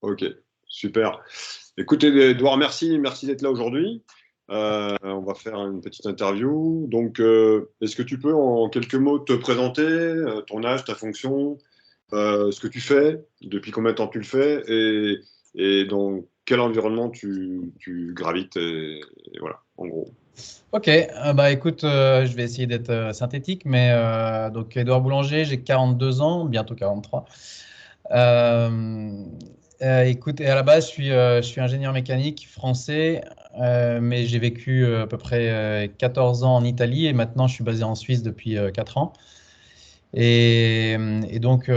Ok, super. Écoutez, Edouard, merci d'être là aujourd'hui. On va faire une petite interview. Donc, est-ce que tu peux en quelques mots te présenter, ton âge, ta fonction, ce que tu fais, depuis combien de temps tu le fais et dans quel environnement tu gravites et voilà, en gros. Ok, bah écoute, je vais essayer d'être synthétique, mais donc Édouard Boulanger, j'ai 42 ans, bientôt 43. Euh, Écoute, et à la base, je suis ingénieur mécanique français, mais j'ai vécu à peu près 14 ans en Italie et maintenant je suis basé en Suisse depuis 4 ans. Et donc,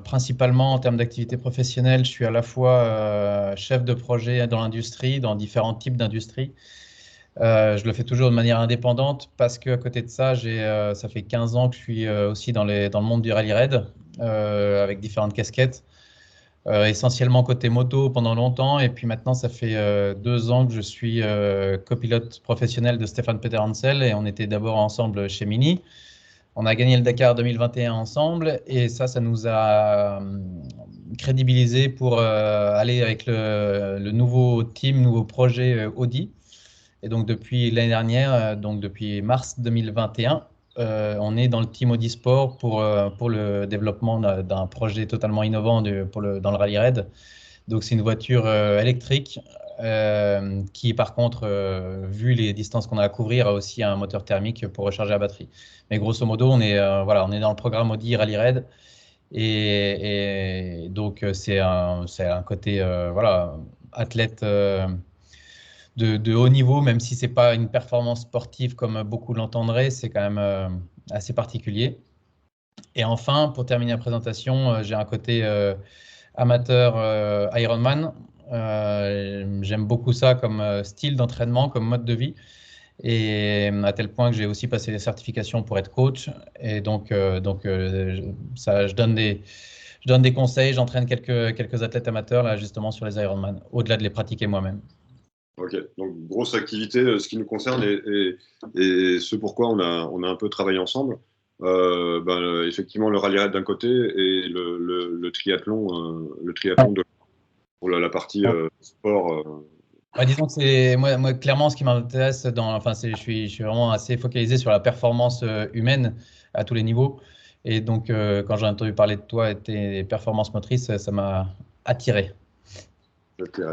principalement en termes d'activité professionnelle, je suis à la fois chef de projet dans l'industrie, dans différents types d'industries. Je le fais toujours de manière indépendante parce qu'à côté de ça, ça fait 15 ans que je suis aussi dans le monde du rallye raid avec différentes casquettes, essentiellement côté moto pendant longtemps. Et puis maintenant, ça fait 2 ans que je suis copilote professionnel de Stéphane Peter Hansel et on était d'abord ensemble chez Mini. On a gagné le Dakar 2021 ensemble et ça nous a crédibilisé pour aller avec le nouveau team, nouveau projet Audi. Et donc depuis l'année dernière, donc depuis mars 2021, on est dans le team Audi Sport pour le développement d'un projet totalement innovant dans le rallye raid. Donc c'est une voiture électrique qui par contre, vu les distances qu'on a à couvrir, a aussi un moteur thermique pour recharger la batterie. Mais grosso modo, voilà, on est dans le programme Audi Rally Raid. Et donc c'est un côté voilà, athlète de haut niveau, même si c'est pas une performance sportive comme beaucoup l'entendraient, c'est quand même assez particulier. Et enfin, pour terminer la présentation, j'ai un côté amateur Ironman. J'aime beaucoup ça comme style d'entraînement, comme mode de vie. Et à tel point que j'ai aussi passé les certifications pour être coach. Et je donne des conseils, j'entraîne quelques athlètes amateurs là justement sur les Ironman, au-delà de les pratiquer moi-même. Ok, donc grosse activité, ce qui nous concerne et ce pourquoi on a un peu travaillé ensemble. Effectivement, le rallye raid d'un côté et le triathlon pour la partie sport. Bah, disons que c'est moi clairement ce qui m'intéresse enfin je suis vraiment assez focalisé sur la performance humaine à tous les niveaux et donc quand j'ai entendu parler de toi et de tes performances motrices ça m'a attiré.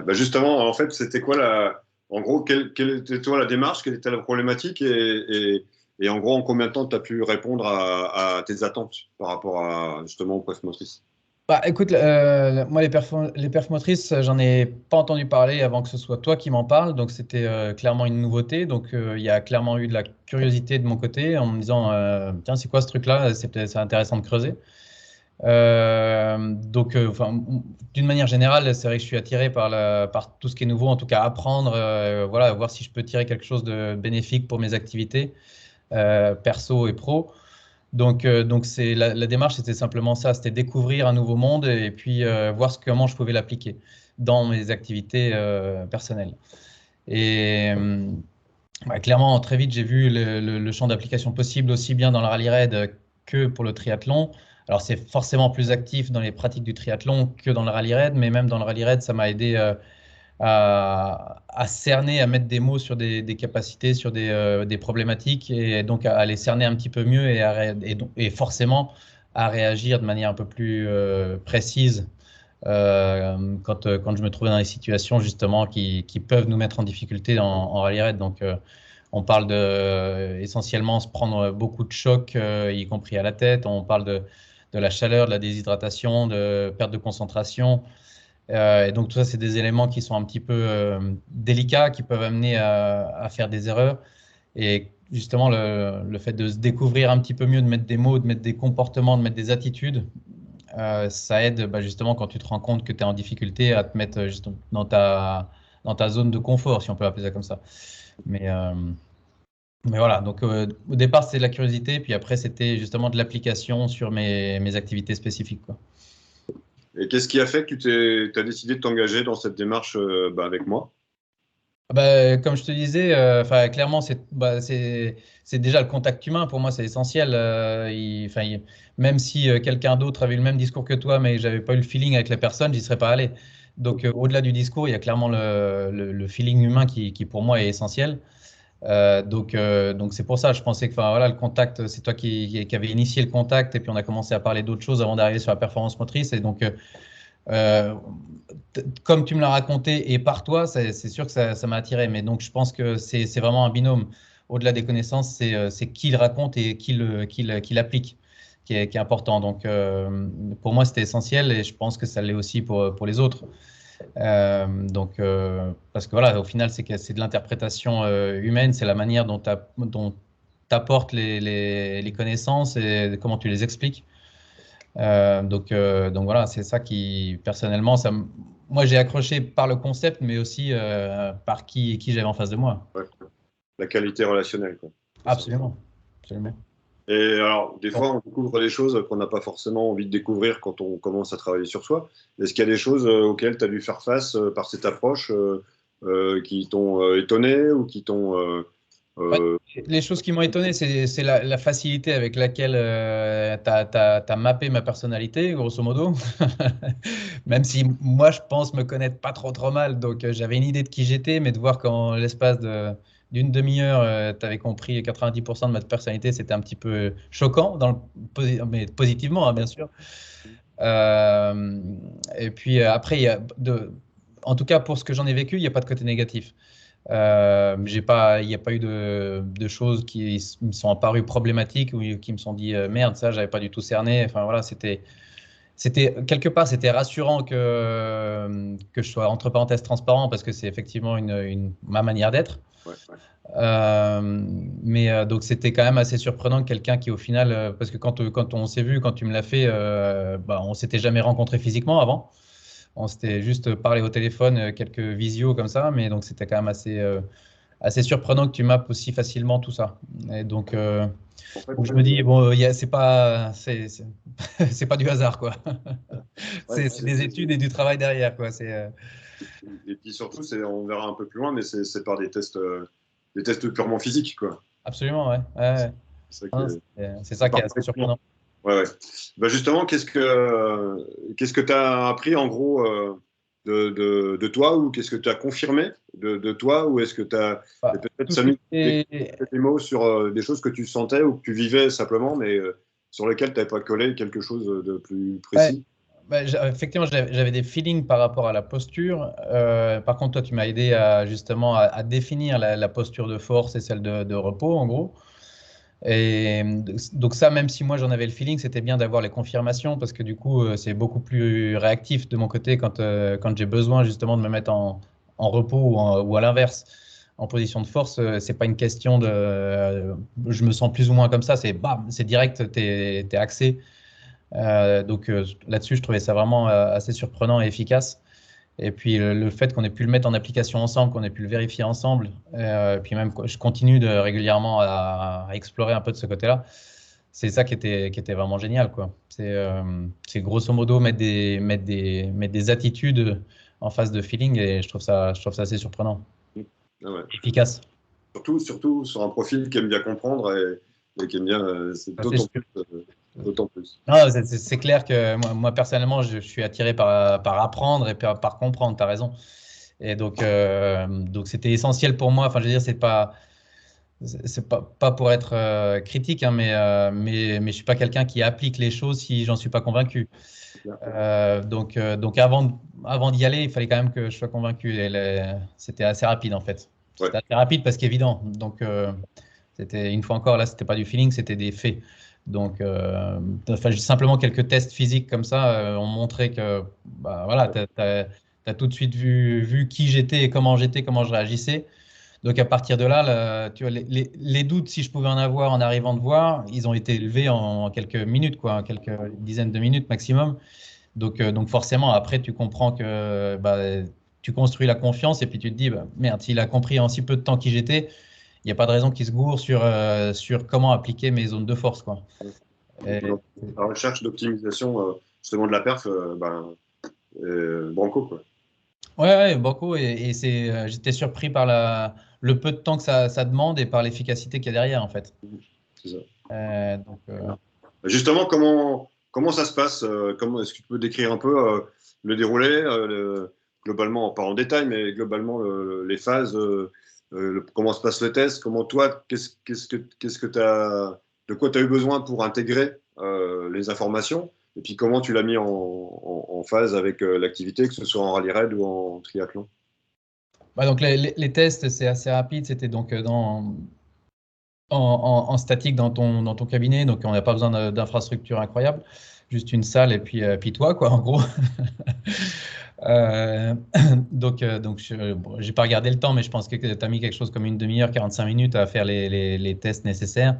Justement, en fait, c'était quoi en gros, quelle était toi la démarche, quelle était la problématique et en gros, en combien de temps tu as pu répondre à tes attentes par rapport à justement aux preuves motrices? Bah écoute moi les perfs motrices j'en ai pas entendu parler avant que ce soit toi qui m'en parle donc c'était clairement une nouveauté donc il y a clairement eu de la curiosité de mon côté en me disant tiens c'est quoi ce truc-là c'est intéressant de creuser. Enfin, d'une manière générale, c'est vrai que je suis attiré par tout ce qui est nouveau, en tout cas apprendre, voilà, voir si je peux tirer quelque chose de bénéfique pour mes activités perso et pro. Donc la démarche, c'était simplement ça, c'était découvrir un nouveau monde et puis voir comment je pouvais l'appliquer dans mes activités personnelles. Et ouais, clairement, très vite, j'ai vu le champ d'application possible aussi bien dans le rallye raid que pour le triathlon. Alors, c'est forcément plus actif dans les pratiques du triathlon que dans le rallye raid, mais même dans le rallye raid, ça m'a aidé à cerner, à mettre des mots sur des capacités, sur des problématiques, et donc à les cerner un petit peu mieux et forcément à réagir de manière un peu plus précise quand je me trouvais dans des situations justement qui peuvent nous mettre en difficulté en rallye raid. Donc, on parle essentiellement se prendre beaucoup de chocs, y compris à la tête. On parle de la chaleur, de la déshydratation, de perte de concentration. Et donc tout ça, c'est des éléments qui sont un petit peu délicats, qui peuvent amener à faire des erreurs. Et justement, le fait de se découvrir un petit peu mieux, de mettre des mots, de mettre des comportements, de mettre des attitudes, ça aide bah, justement quand tu te rends compte que tu es en difficulté à te mettre juste dans ta zone de confort, si on peut appeler ça comme ça. Mais, euh, mais voilà, donc au départ, c'était de la curiosité, puis après, c'était justement de l'application sur mes activités spécifiques, quoi. Et qu'est-ce qui a fait que tu as décidé de t'engager dans cette démarche avec moi? Bah, comme je te disais, enfin, clairement, c'est déjà le contact humain. Pour moi, c'est essentiel. Même si quelqu'un d'autre avait eu le même discours que toi, mais j'avais pas eu le feeling avec la personne, j'y serais pas allé. Donc, au-delà du discours, il y a clairement le feeling humain qui, pour moi, est essentiel. Donc c'est pour ça, je pensais que voilà, le contact, c'est toi qui avait initié le contact, et puis on a commencé à parler d'autres choses avant d'arriver sur la performance motrice. Et donc, euh, comme tu me l'as raconté et par toi, c'est sûr que ça m'a attiré. Mais donc, je pense que c'est vraiment un binôme. Au-delà des connaissances, c'est qui le raconte et qui l'applique qui est important. Donc, pour moi, c'était essentiel, et je pense que ça l'est aussi pour les autres. Parce que voilà, au final, c'est de l'interprétation humaine, c'est la manière dont tu apportes les connaissances et comment tu les expliques. Donc voilà, c'est ça qui, personnellement, moi j'ai accroché par le concept, mais aussi par qui j'avais en face de moi. Ouais. La qualité relationnelle, quoi. C'est ça. Absolument, absolument. Et alors, des Bon. fois, on découvre des choses qu'on n'a pas forcément envie de découvrir quand on commence à travailler sur soi. Est-ce qu'il y a des choses auxquelles tu as dû faire face par cette approche qui t'ont étonné ou qui t'ont... Ouais, euh, les choses qui m'ont étonné, c'est la facilité avec laquelle tu as mappé ma personnalité, grosso modo. Même si moi, je pense me connaître pas trop mal. Donc, j'avais une idée de qui j'étais, mais de voir qu'en l'espace d'une demi-heure, tu avais compris 90% de ma personnalité, c'était un petit peu choquant, mais positivement, hein, bien sûr. Euh, et puis après, en tout cas, pour ce que j'en ai vécu, il n'y a pas de côté négatif. Il n'y a pas eu de choses qui me sont apparues problématiques ou qui me sont dit merde, ça, j'avais pas du tout cerné. Enfin voilà, quelque part, c'était rassurant que je sois entre parenthèses transparent, parce que c'est effectivement ma manière d'être. ouais, ouais. Donc c'était quand même assez surprenant que quelqu'un qui au final, parce que quand on s'est vu, quand tu me l'as fait, on s'était jamais rencontré physiquement avant. On s'était juste parlé au téléphone, quelques visios comme ça, mais donc c'était quand même assez surprenant que tu mappes aussi facilement tout ça. Et donc, En fait, je me dis, bon, c'est pas du hasard, quoi. ouais, C'est des études et du travail derrière, quoi. et puis surtout, on verra un peu plus loin, mais c'est par des tests purement physiques, quoi. Absolument, ouais. Ouais, ouais. C'est ça qui Hein, est- c'est ça c'est qui est pas assez surprenant. Ouais, ouais. Bah justement, qu'est-ce que tu as appris en gros de toi, ou qu'est-ce que tu as confirmé de toi, ou est-ce que tu as Bah, peut-être tout ce Samy, qui est des mots sur des choses que tu sentais ou que tu vivais simplement, mais sur lesquelles tu n'avais pas collé quelque chose de plus Ouais, précis? effectivement, j'avais des feelings par rapport à la posture. Par contre, toi, tu m'as aidé justement à définir la posture de force et celle de repos, en gros. Et donc ça, même si moi j'en avais le feeling, c'était bien d'avoir les confirmations, parce que du coup, c'est beaucoup plus réactif de mon côté quand j'ai besoin justement de me mettre en repos ou à l'inverse, en position de force. C'est pas une question je me sens plus ou moins comme ça, c'est bam, c'est direct, t'es axé. Donc là-dessus, je trouvais ça vraiment assez surprenant et efficace. Et puis le fait qu'on ait pu le mettre en application ensemble, qu'on ait pu le vérifier ensemble, puis même je continue régulièrement à explorer un peu de ce côté-là. C'est ça qui était vraiment génial, quoi. C'est grosso modo mettre des attitudes en face de feeling, et je trouve ça assez surprenant, Ah ouais. efficace. Surtout sur un profil qui aime bien comprendre et qui aime bien, c'est Ça, c'est sûr. d'autant plus. Non, c'est clair que moi, personnellement, je suis attiré par apprendre et par comprendre, tu as raison. Et donc c'était essentiel pour moi. Enfin, je veux dire, c'est pas pour être critique, hein, mais je suis pas quelqu'un qui applique les choses si j'en suis pas convaincu. Donc avant d'y aller, il fallait quand même que je sois convaincu. Et c'était assez rapide, en fait. Ouais. C'était assez rapide parce qu'évident. Donc c'était une fois encore là, c'était pas du feeling, c'était des faits. Donc enfin, simplement quelques tests physiques comme ça ont montré que bah, voilà, t'as tout de suite vu qui j'étais et comment je réagissais. Donc à partir de là, tu vois, les doutes, si je pouvais en avoir en arrivant de voir, ils ont été élevés en quelques minutes, quoi, en quelques dizaines de minutes maximum. Donc forcément, après, tu comprends que bah, tu construis la confiance, et puis tu te dis, bah, merde, s'il a compris en si peu de temps qui j'étais, il n'y a pas de raison qu'il se gourre sur comment appliquer mes zones de force, quoi. Donc, Et- la recherche d'optimisation justement de la perf, Branco, quoi. ouais, ouais, beaucoup. Et j'étais surpris par le peu de temps que ça demande, et par l'efficacité qu'il y a derrière, en fait. C'est ça. Donc, Justement, comment ça se passe? Est-ce que tu peux décrire un peu le déroulé? globalement, pas en détail, mais globalement, les phases, comment se passe le test, comment toi, de quoi tu as eu besoin pour intégrer les informations, et puis comment tu l'as mis en phase avec l'activité, que ce soit en rallye raid ou en triathlon. Bah, donc les tests, c'est assez rapide. C'était donc en statique dans ton cabinet, donc on n'a pas besoin d'infrastructures incroyables, juste une salle et puis toi, quoi, en gros. Euh, donc j'ai pas regardé le temps, mais je pense que tu as mis quelque chose comme une demi-heure, 45 minutes à faire les tests nécessaires,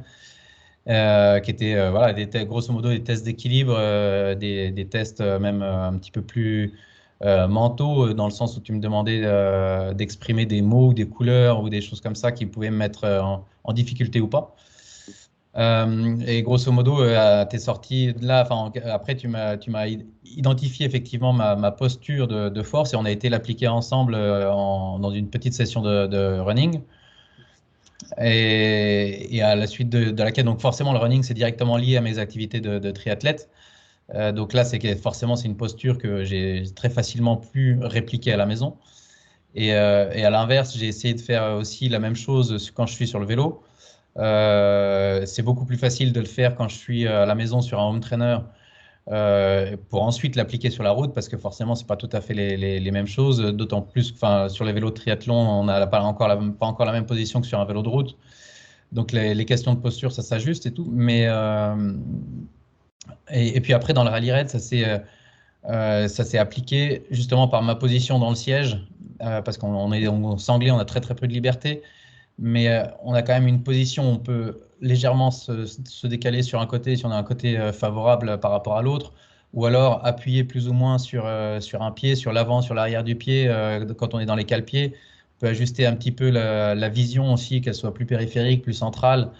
qui étaient voilà, grosso modo des tests d'équilibre, des tests même un petit peu plus mentaux, dans le sens où tu me demandais d'exprimer des mots ou des couleurs ou des choses comme ça qui pouvaient me mettre en difficulté ou pas. Et grosso modo, tu es sorti de là. Après, tu m'as identifié effectivement ma posture de force et on a été l'appliquer ensemble dans une petite session de running. Et à la suite de laquelle, donc forcément, le running, c'est directement lié à mes activités de triathlète. Donc là, forcément, c'est une posture que j'ai très facilement pu répliquer à la maison. Et à l'inverse, j'ai essayé de faire aussi la même chose quand je suis sur le vélo. C'est beaucoup plus facile de le faire quand je suis à la maison sur un home trainer pour ensuite l'appliquer sur la route parce que forcément, c'est pas tout à fait les mêmes choses. D'autant plus que sur les vélos de triathlon, on n'a pas encore la même position que sur un vélo de route. Donc les questions de posture, ça s'ajuste et tout. Et puis après, dans le rallye raid, ça s'est appliqué justement par ma position dans le siège parce qu'on est sanglé, on a très très peu de liberté. Mais on a quand même une position où on peut légèrement se décaler sur un côté si on a un côté favorable par rapport à l'autre, ou alors appuyer plus ou moins sur un pied, sur l'avant, sur l'arrière du pied, quand on est dans les cale-pieds. On peut ajuster un petit peu la vision aussi, qu'elle soit plus périphérique, plus centrale,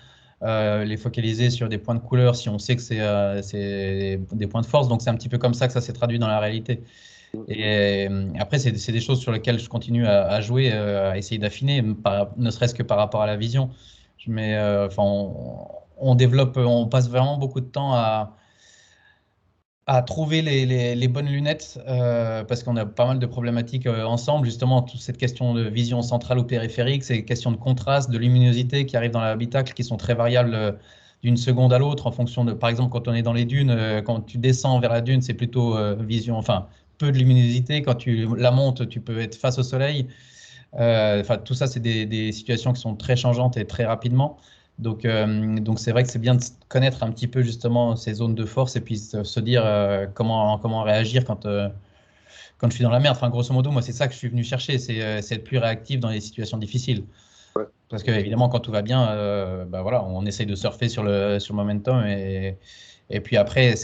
les focaliser sur des points de couleur si on sait que c'est des points de force. Donc c'est un petit peu comme ça que ça s'est traduit dans la réalité. Et après, c'est des choses sur lesquelles je continue à jouer, à essayer d'affiner, ne serait-ce que par rapport à la vision. Mais on développe, on passe vraiment beaucoup de temps à trouver les bonnes lunettes parce qu'on a pas mal de problématiques ensemble. Justement, toute cette question de vision centrale ou périphérique, c'est question de contraste, de luminosité qui arrive dans l'habitacle qui sont très variables d'une seconde à l'autre en fonction de, par exemple, quand on est dans les dunes, quand tu descends vers la dune, c'est plutôt peu de luminosité. Quand tu la montes, tu peux être face au soleil. Tout ça, c'est des situations qui sont très changeantes et très rapidement. Donc c'est vrai que c'est bien de connaître un petit peu justement ces zones de force et puis se dire comment réagir quand je suis dans la merde. Enfin, grosso modo, moi, c'est ça que je suis venu chercher, c'est être plus réactif dans les situations difficiles. Parce que évidemment, quand tout va bien, voilà, on essaye de surfer sur le momentum et puis après,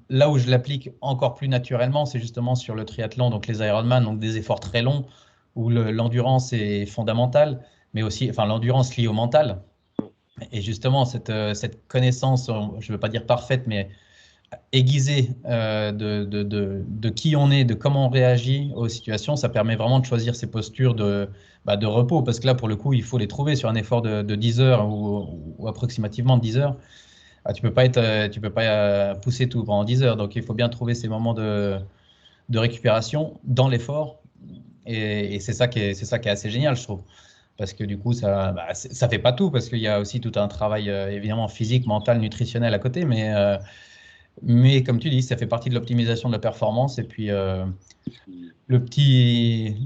là où je l'applique encore plus naturellement, c'est justement sur le triathlon, donc les Ironman, donc des efforts très longs où l'endurance est fondamentale, mais aussi, l'endurance liée au mental. Et justement, cette connaissance, je ne veux pas dire parfaite, mais aiguisée de qui on est, de comment on réagit aux situations, ça permet vraiment de choisir ses postures de repos. Parce que là, pour le coup, il faut les trouver sur un effort de 10 heures ou approximativement 10 heures. Tu peux pas pousser tout pendant 10 heures. Donc, il faut bien trouver ces moments de récupération dans l'effort. Et c'est ça qui est assez génial, je trouve. Parce que du coup, ça fait pas tout, parce qu'il y a aussi tout un travail évidemment physique, mental, nutritionnel à côté, mais comme tu dis, ça fait partie de l'optimisation de la performance et puis la petite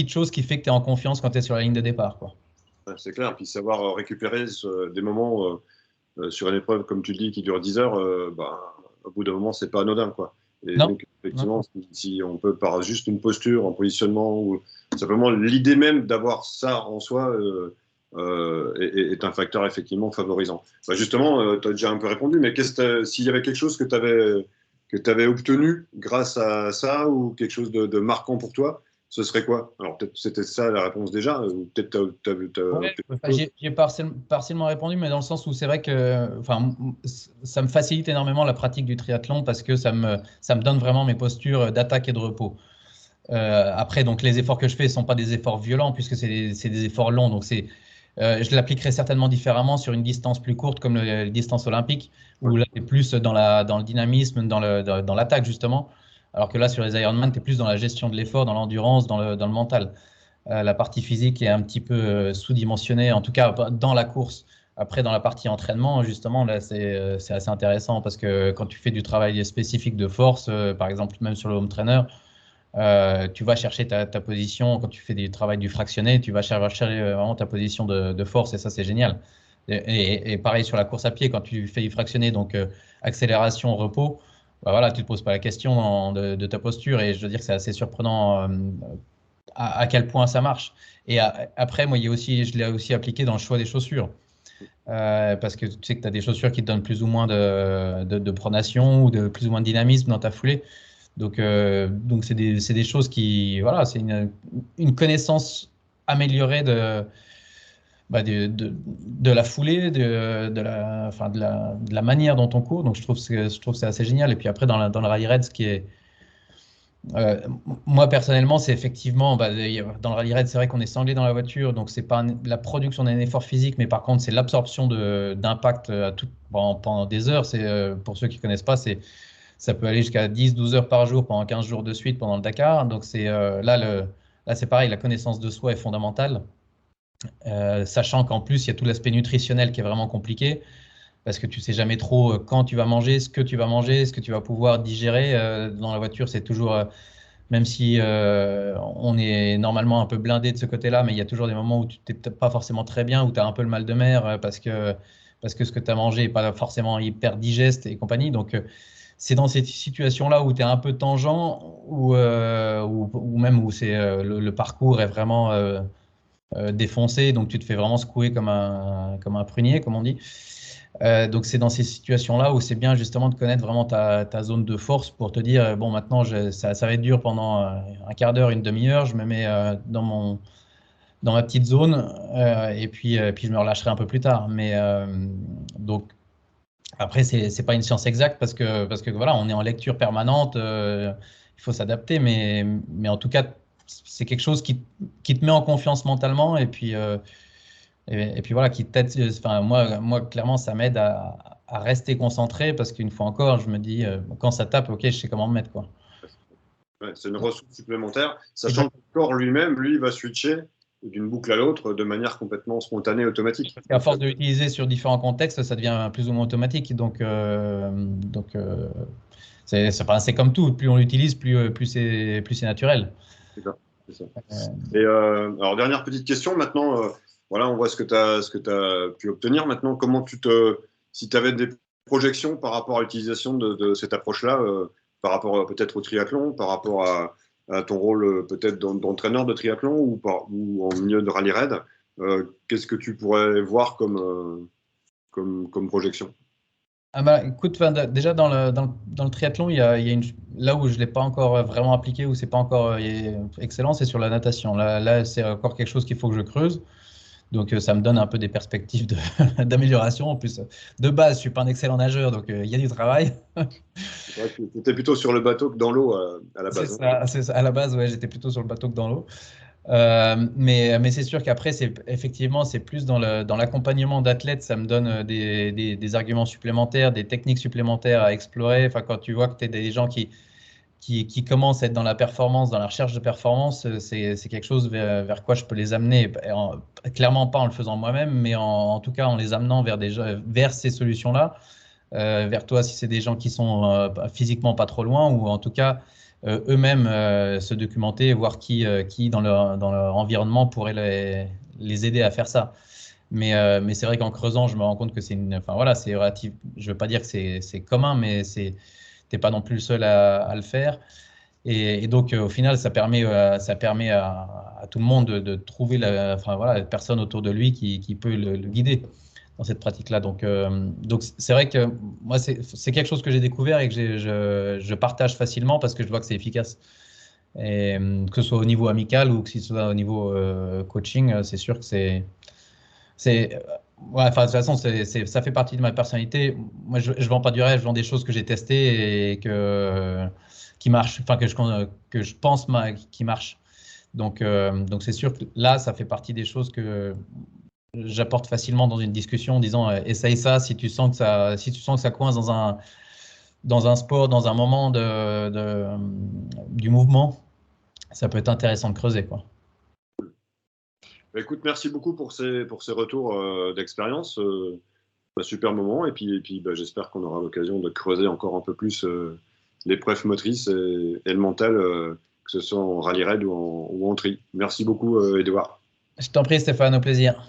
chose qui fait que tu es en confiance quand tu es sur la ligne de départ, quoi. Ouais, c'est clair, puis savoir récupérer des moments sur une épreuve, comme tu le dis, qui dure 10 heures, au bout d'un moment, c'est pas anodin, quoi. Et Non. donc, effectivement, si on peut, par juste une posture, un positionnement, ou simplement l'idée même d'avoir ça en soi est un facteur effectivement favorisant. Justement, tu as déjà un peu répondu, mais s'il y avait quelque chose que tu avais obtenu grâce à ça, ou quelque chose de marquant pour toi, ce serait quoi? Alors peut-être c'était ça la réponse déjà, ou peut-être J'ai partiellement répondu, mais dans le sens où c'est vrai que ça me facilite énormément la pratique du triathlon parce que ça me donne vraiment mes postures d'attaque et de repos. Après, donc les efforts que je fais ne sont pas des efforts violents puisque c'est des efforts longs. Donc je l'appliquerai certainement différemment sur une distance plus courte comme les distances olympiques où là, c'est plus dans le dynamisme, dans l'attaque justement. Alors que là, sur les Ironman, tu es plus dans la gestion de l'effort, dans l'endurance, dans le mental. La partie physique est un petit peu sous-dimensionnée, en tout cas dans la course. Après, dans la partie entraînement, justement, là, c'est assez intéressant parce que quand tu fais du travail spécifique de force, par exemple, même sur le home trainer, tu vas chercher ta position. Quand tu fais du travail du fractionné, tu vas chercher vraiment ta position de force et ça, c'est génial. Et pareil sur la course à pied, quand tu fais du fractionné, donc accélération, repos, bah voilà, tu ne te poses pas la question de ta posture et je veux dire que c'est assez surprenant à quel point ça marche. Et après, moi, je l'ai aussi appliqué dans le choix des chaussures. Parce que tu sais que tu as des chaussures qui te donnent plus ou moins de pronation ou de plus ou moins de dynamisme dans ta foulée. Donc c'est des choses qui, voilà, c'est une connaissance améliorée de la foulée, enfin, de la manière dont on court. Donc je trouve que c'est assez génial. Et puis après, dans le rallye raid, ce qui est euh, moi, personnellement, c'est effectivement, dans le rallye raid, c'est vrai qu'on est sanglé dans la voiture, donc c'est pas la production d'un effort physique, mais par contre, c'est l'absorption d'impact pendant des heures. Pour ceux qui connaissent pas, ça peut aller jusqu'à 10-12 heures par jour pendant 15 jours de suite pendant le Dakar. Donc là, c'est pareil, la connaissance de soi est fondamentale, sachant qu'en plus, il y a tout l'aspect nutritionnel qui est vraiment compliqué parce que tu sais jamais trop quand tu vas manger, ce que tu vas manger, ce que tu vas pouvoir digérer. Dans la voiture, c'est toujours même si on est normalement un peu blindé de ce côté-là, mais il y a toujours des moments où tu n'es pas forcément très bien, où tu as un peu le mal de mer parce que ce que tu as mangé n'est pas forcément hyper digeste et compagnie. Donc, c'est dans cette situation-là où tu es un peu tangent ou même où le parcours est vraiment défoncé, donc tu te fais vraiment secouer comme un prunier, comme on dit. Donc c'est dans ces situations-là où c'est bien justement de connaître vraiment ta zone de force pour te dire, bon maintenant ça va être dur pendant un quart d'heure, une demi-heure, je me mets dans ma petite zone puis je me relâcherai un peu plus tard. Mais donc après c'est pas une science exacte parce que voilà, on est en lecture permanente, il faut s'adapter, mais en tout cas c'est quelque chose qui te met en confiance mentalement et puis voilà, qui t'aide. Enfin, moi, clairement, ça m'aide à rester concentré parce qu'une fois encore, je me dis, quand ça tape, ok, je sais comment me mettre, quoi. Ouais, c'est une ressource supplémentaire, sachant Exact. que le corps lui-même, lui, va switcher d'une boucle à l'autre de manière complètement spontanée, automatique. Parce qu'à force de l'utiliser sur différents contextes, ça devient plus ou moins automatique. Donc, c'est comme tout. Plus on l'utilise, plus c'est naturel. C'est ça, c'est ça. Euh, Et alors, dernière petite question, maintenant, voilà, on voit ce que tu as pu obtenir. Maintenant, si tu avais des projections par rapport à l'utilisation de cette approche-là, par rapport peut-être au triathlon, par rapport à ton rôle peut-être d'entraîneur de triathlon ou en milieu de rallye raid, qu'est-ce que tu pourrais voir comme projection? écoute, enfin, déjà dans le triathlon, là où je ne l'ai pas encore vraiment appliqué, où c'est pas encore excellent, c'est sur la natation. Là, c'est encore quelque chose qu'il faut que je creuse. Donc, ça me donne un peu des perspectives d'amélioration. En plus, de base, je suis pas un excellent nageur, donc il y a du travail. C'est vrai que tu étais plutôt sur le bateau que dans l'eau à la C'est base, hein. ça, c'est ça. À la base, ouais, j'étais plutôt sur le bateau que dans l'eau. Mais c'est sûr qu'après, effectivement, c'est plus dans l'accompagnement d'athlètes, ça me donne des arguments supplémentaires, des techniques supplémentaires à explorer. Enfin, quand tu vois que tu as des gens qui commencent à être dans la performance, dans la recherche de performance, c'est quelque chose vers quoi je peux les amener. Clairement pas en le faisant moi-même, mais en tout cas en les amenant vers ces solutions-là, vers toi si c'est des gens qui sont physiquement pas trop loin, ou en tout cas eux-mêmes se documenter, voir qui dans leur environnement pourrait les aider à faire ça. Mais c'est vrai qu'en creusant, je me rends compte que enfin voilà, c'est relatif. Je veux pas dire que c'est commun, mais t'es pas non plus le seul à le faire. Et donc, au final, ça permet à tout le monde de trouver enfin, voilà, la personne autour de lui qui peut le guider dans cette pratique-là. Donc c'est vrai que moi, c'est quelque chose que j'ai découvert et que je partage facilement parce que je vois que c'est efficace. Et que ce soit au niveau amical ou que ce soit au niveau coaching, c'est sûr que ouais, enfin, de toute façon, ça fait partie de ma personnalité. Moi, je vends pas du rêve, je vends des choses que j'ai testées et qui marchent, enfin, que je pense qui marchent. Donc c'est sûr que là, ça fait partie des choses que j'apporte facilement dans une discussion en disant essaye ça si tu sens que ça coince dans un sport, dans un moment du mouvement, ça peut être intéressant de creuser, quoi. Écoute, merci beaucoup pour ces retours d'expérience. Un super moment. Et puis bah, j'espère qu'on aura l'occasion de creuser encore un peu plus l'épreuve motrice et le mental, que ce soit en rallye raid ou en tri. Merci beaucoup, Edouard. Je t'en prie, Stéphane, au plaisir.